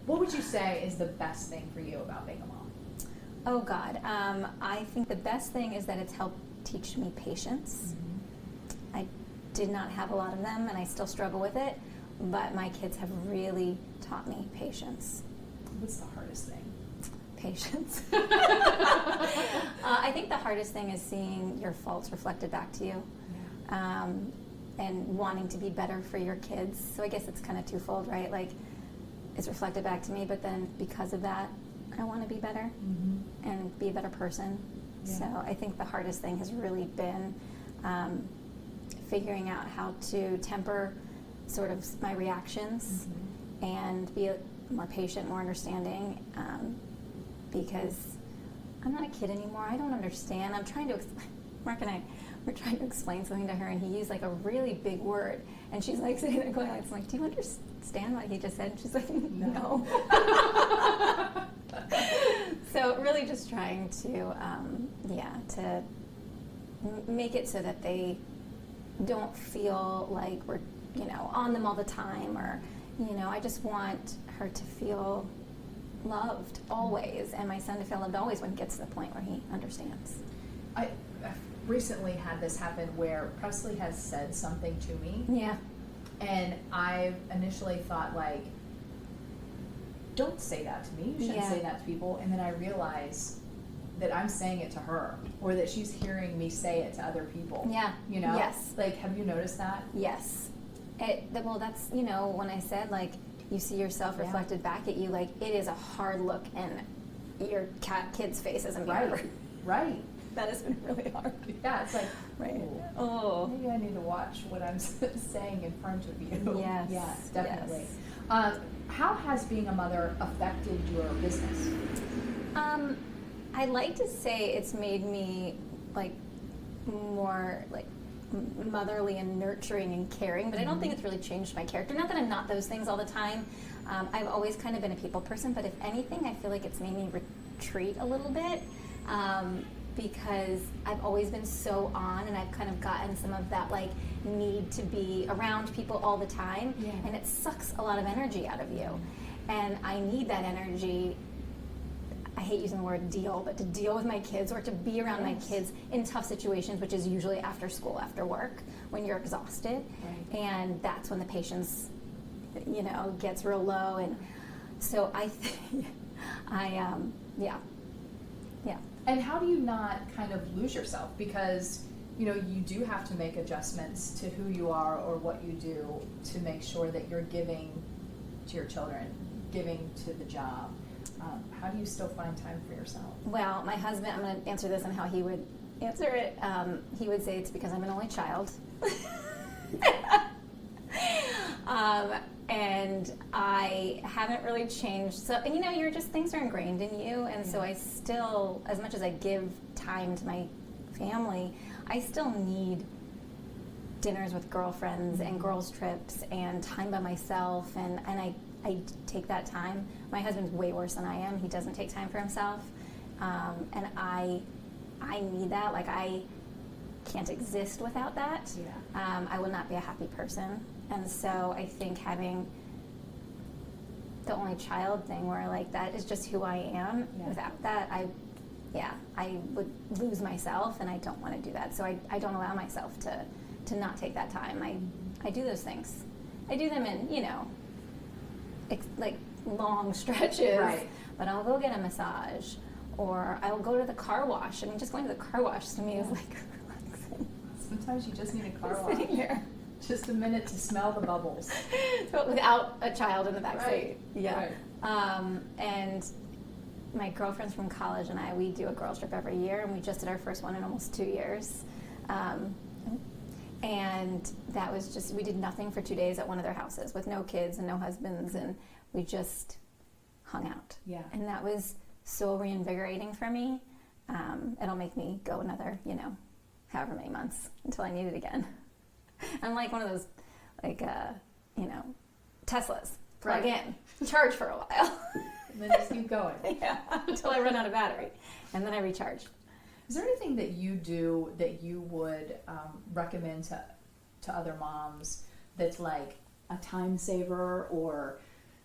What would you say is the best thing for you about being a mom? Oh God, I think the best thing is that it's helped teach me patience. Mm-hmm. I did not have a lot of them, and I still struggle with it, but my kids have really taught me patience. What's the hardest thing? Patience. I think the hardest thing is seeing your faults reflected back to you. Yeah. And wanting to be better for your kids. So I guess it's kind of twofold, right? Like, it's reflected back to me, but then because of that, I want to be better and be a better person. Yeah. So I think the hardest thing has really been figuring out how to temper sort of my reactions and be more patient, more understanding, because I'm not a kid anymore. I don't understand. I'm trying to, Mark and I, we're trying to explain something to her, and he used like a really big word, and she's like sitting there going, I'm like, do you understand what he just said? And she's like, no. So really just trying to, to make it so that they don't feel like we're, on them all the time, or, I just want her to feel loved always, and my son to feel loved always when he gets to the point where he understands. I've recently had this happen where Presley has said something to me. Yeah. And I initially thought, like, don't say that to me. You shouldn't say that to people. And then I realized that I'm saying it to her, or that she's hearing me say it to other people. Yeah. Yes. Like, have you noticed that? Yes. Well, that's, when I said, like, you see yourself reflected back at you, like, it is a hard look in your kid's face as a mirror. Right. That has been really hard. Yeah, it's like, right. Maybe I need to watch what I'm saying in front of you. Yes. Yes, definitely. Yes. How has being a mother affected your business? I'd like to say it's made me, like, more, like, motherly and nurturing and caring, but I don't think it's really changed my character. Not that I'm not those things all the time. I've always kind of been a people person, but if anything, I feel like it's made me retreat a little bit, because I've always been so on, and I've kind of gotten some of that, like, need to be around people all the time, and it sucks a lot of energy out of you. And I need that energy. I hate using the word deal, but to deal with my kids, or to be around my kids in tough situations, which is usually after school, after work, when you're exhausted. Right. And that's when the patience, gets real low. And so I think, And how do you not kind of lose yourself? Because, you do have to make adjustments to who you are or what you do to make sure that you're giving to your children, giving to the job. How do you still find time for yourself? Well, my husband, I'm going to answer this and how he would answer it. He would say it's because I'm an only child. And I haven't really changed. So, and you're just, things are ingrained in you. And so I still, as much as I give time to my family, I still need dinners with girlfriends and girls' trips and time by myself. And I take that time. My husband's way worse than I am. He doesn't take time for himself. And I need that. Like, I can't exist without that. Yeah. I will not be a happy person. And so I think having the only child thing where, like, that is just who I am. Yeah. Without that, I would lose myself, and I don't want to do that. So I don't allow myself to not take that time. I do those things. I do them in, like long stretches. Right. But I'll go get a massage, or I'll go to the car wash. I mean, just going to the car wash to me is like relaxing. Sometimes you just need a car wash. Sitting there. Just a minute to smell the bubbles. But without a child in the back seat. Yeah. Right. And my girlfriends from college and we do a girls trip every year, and we just did our first one in almost 2 years. And that was just, we did nothing for 2 days at one of their houses with no kids and no husbands, and we just hung out. Yeah. And that was so reinvigorating for me. It'll make me go another, however many months until I need it again. I'm like one of those, like, Teslas. Plug in, charge for a while. And then just keep going. Yeah, until I run out of battery. And then I recharge. Is there anything that you do that you would recommend to other moms that's like a time saver, or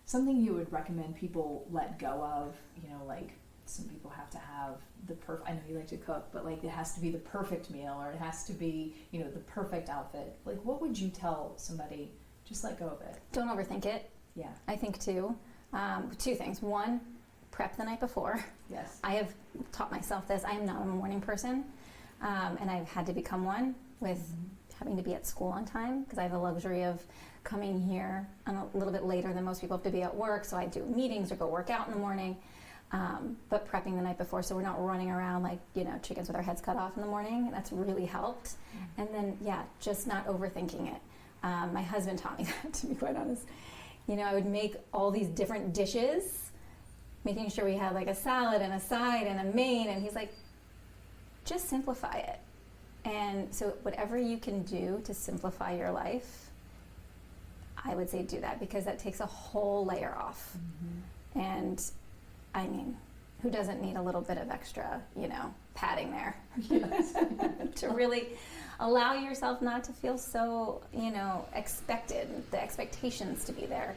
something you would recommend people let go of? You know, like some people have to have the perfect, I know you like to cook, but like it has to be the perfect meal, or it has to be, you know, the perfect outfit. Like what would you tell somebody? Just let go of it. Don't overthink it. Yeah. I think too. Two things. One, prep the night before. Yes. I have taught myself this. I am not a morning person, and I've had to become one with having to be at school on time, because I have the luxury of coming here a little bit later than most people have to be at work, so I do meetings or go work out in the morning. But prepping the night before, so we're not running around like, you know, chickens with our heads cut off in the morning. That's really helped. And then, yeah, just not overthinking it. My husband taught me that, to be quite honest. You know, I would make all these different dishes, making sure we had like a salad and a side and a main, and he's like, just simplify it. And so whatever you can do to simplify your life, I would say do that, because that takes a whole layer off. And I mean, who doesn't need a little bit of extra, you know, padding there? Yes. To really allow yourself not to feel so, you know, expected, the expectations to be there.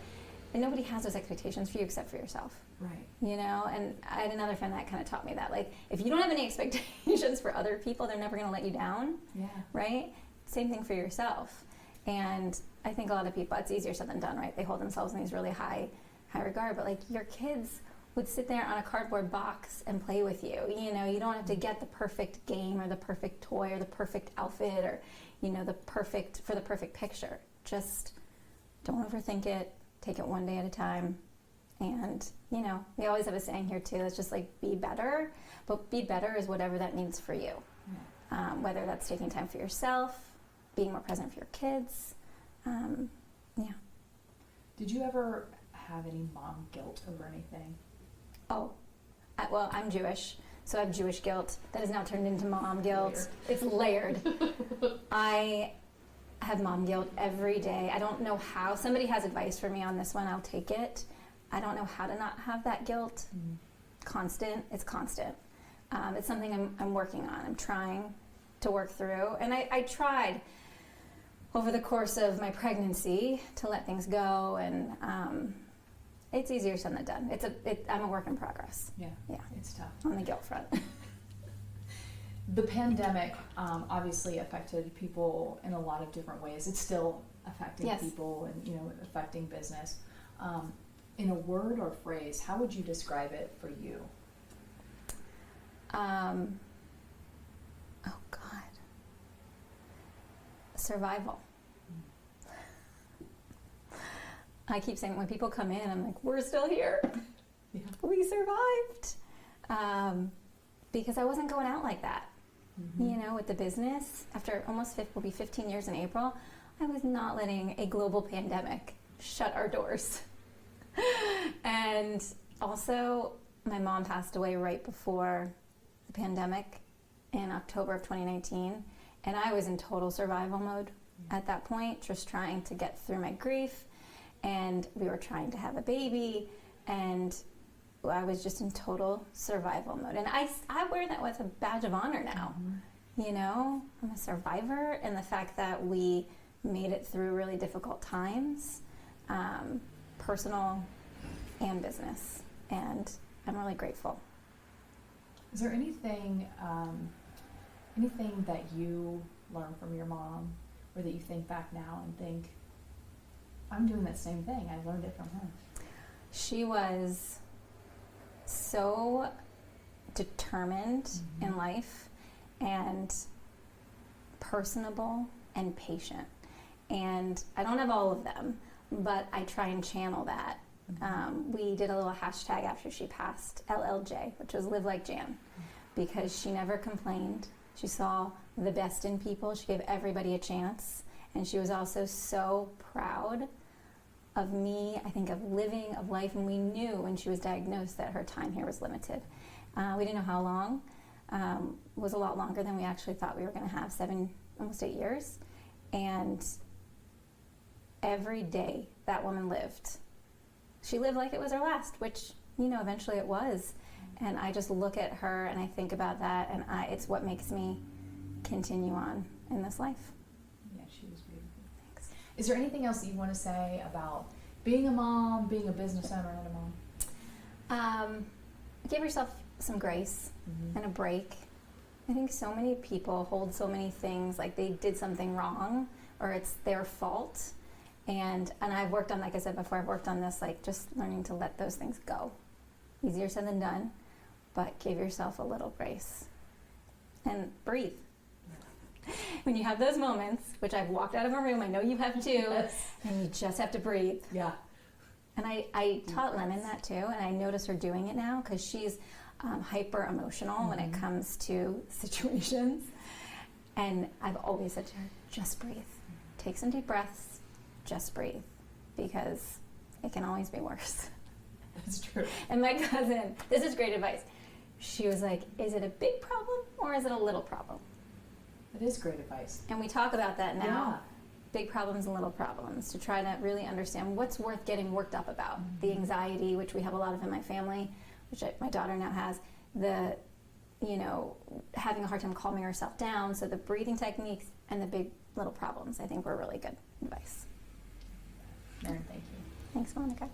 And nobody has those expectations for you except for yourself. Right. You know, and I had another friend that kind of taught me that. Like, if you don't have any expectations for other people, they're never going to let you down. Yeah. Right? Same thing for yourself. And I think a lot of people, it's easier said than done, right? They hold themselves in these really high regard. But like, your kids would sit there on a cardboard box and play with you. You know, you don't have to get the perfect game or the perfect toy or the perfect outfit or, you know, the perfect picture. Just don't overthink it. Take it one day at a time. And, you know, we always have a saying here too, it's just like, be better. But be better is whatever that means for you. Whether that's taking time for yourself, being more present for your kids. Yeah. Did you ever have any mom guilt over anything? Oh, well, I'm Jewish, so I have Jewish guilt that has now turned into mom guilt. It's layered. I have mom guilt every day. I don't know how. Somebody has advice for me on this one. I'll take it. I don't know how to not have that guilt. Constant. It's constant. It's something I'm working on. I'm trying to work through. And I tried over the course of my pregnancy to let things go, and it's easier said than done. I'm a work in progress. Yeah. Yeah. It's tough. On the guilt front. The pandemic obviously affected people in a lot of different ways. It's still affecting people and, you know, affecting business. In a word or phrase, how would you describe it for you? Oh God. Survival. I keep saying, when people come in, I'm like, we're still here. Yeah. We survived. Because I wasn't going out like that. You know, with the business, after almost will be 15 years in April, I was not letting a global pandemic shut our doors. And also, my mom passed away right before the pandemic in October of 2019. And I was in total survival mode at that point, just trying to get through my grief. And we were trying to have a baby, and I was just in total survival mode. And I wear that with a badge of honor now. You know, I'm a survivor, and the fact that we made it through really difficult times, personal and business, and I'm really grateful. Is there anything that you learned from your mom, or that you think back now and think, I'm doing that same thing, I learned it from her? She was so determined in life, and personable and patient. And I don't have all of them, but I try and channel that. We did a little hashtag after she passed, LLJ, which was Live Like Jan, because she never complained. She saw the best in people. She gave everybody a chance. And she was also so proud of me, I think, of living, of life. And we knew when she was diagnosed that her time here was limited. We didn't know how long. It was a lot longer than we actually thought we were going to have, almost 8 years. And every day that woman lived, she lived like it was her last, which, you know, eventually it was. And I just look at her and I think about that, and it's what makes me continue on in this life. Yeah, she was beautiful. Thanks. Is there anything else that you want to say about Being a mom, being a business owner and a mom. Give yourself some grace and a break. I think so many people hold so many things like they did something wrong or it's their fault. And I've worked on, like I said before, I've worked on this, like just learning to let those things go. Easier said than done, but give yourself a little grace and breathe. When you have those moments, which I've walked out of a room, I know you have too, Yes. and you just have to breathe. Yeah. And I taught Lemon that too, and I notice her doing it now because she's hyper emotional when it comes to situations. And I've always said to her, just breathe. Take some deep breaths, just breathe, because it can always be worse. That's true. And my cousin, this is great advice. She was like, is it a big problem or is it a little problem? That is great advice. And we talk about that now. Yeah. Big problems and little problems, to try to really understand what's worth getting worked up about. The anxiety, which we have a lot of in my family, which my daughter now has, the, having a hard time calming herself down. So the breathing techniques and the big little problems, I think were really good advice. Maren, thank you. Thanks, Monica.